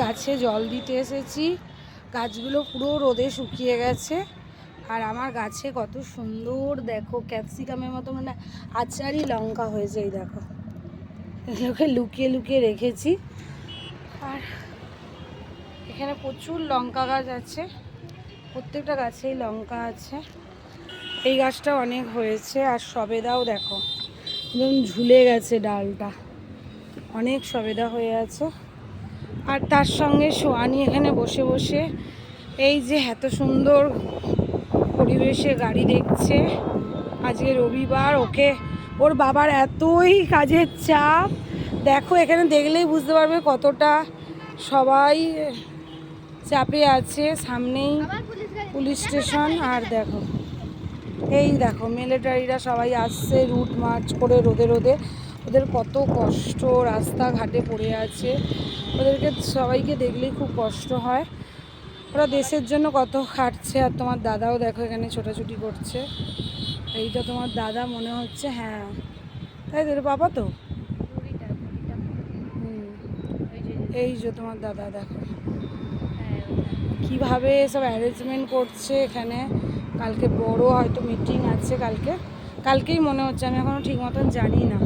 গাছে জল দিতে এসেছি, গাছগুলো পুরো রোদে শুকিয়ে গেছে। আর আমার গাছে কত সুন্দর দেখো ক্যাপসিকামের মতো মানে আচারি লঙ্কা হয়েছে। এই দেখো, এগুলোকে লুকিয়ে লুকিয়ে রেখেছি। আর এখানে প্রচুর লঙ্কা গাছ আছে, প্রত্যেকটা গাছেই লঙ্কা আছে। এই গাছটা অনেক হয়েছে। আর সবেদাও দেখো একদম ঝুলে গেছে ডালটা, অনেক সবেদা হয়ে আছে। আর তার সঙ্গে সোয়ানি এখানে বসে বসে এই যে এত সুন্দর পরিবেশে গাড়ি দেখছে। আজকে রবিবার, ওর বাবার এতই কাজের চাপ, দেখো এখানে দেখলেই বুঝতে পারবে কতটা সবাই চাপে আছে। সামনেই পুলিশ স্টেশন। আর দেখো এই দেখো মিলিটারিরা সবাই আসছে রুট মার্চ করে রোদে রোদে। ওদের কত কষ্ট, রাস্তাঘাটে পড়ে আছে, ওদেরকে সবাইকে দেখলেই খুব কষ্ট হয়। ওরা দেশের জন্য কত খাটছে। আর তোমার দাদাও দেখো এখানে ছোটাছুটি করছে। এইটা তোমার দাদা মনে হচ্ছে, হ্যাঁ তাই তোর বাবা তো। এই যে তোমার দাদা দেখো কিভাবে সব অ্যারেঞ্জমেন্ট করছে এখানে। কালকে বড় হয়তো মিটিং আছে, কালকেই মনে হচ্ছে, আমি এখনও ঠিক মতন জানি না।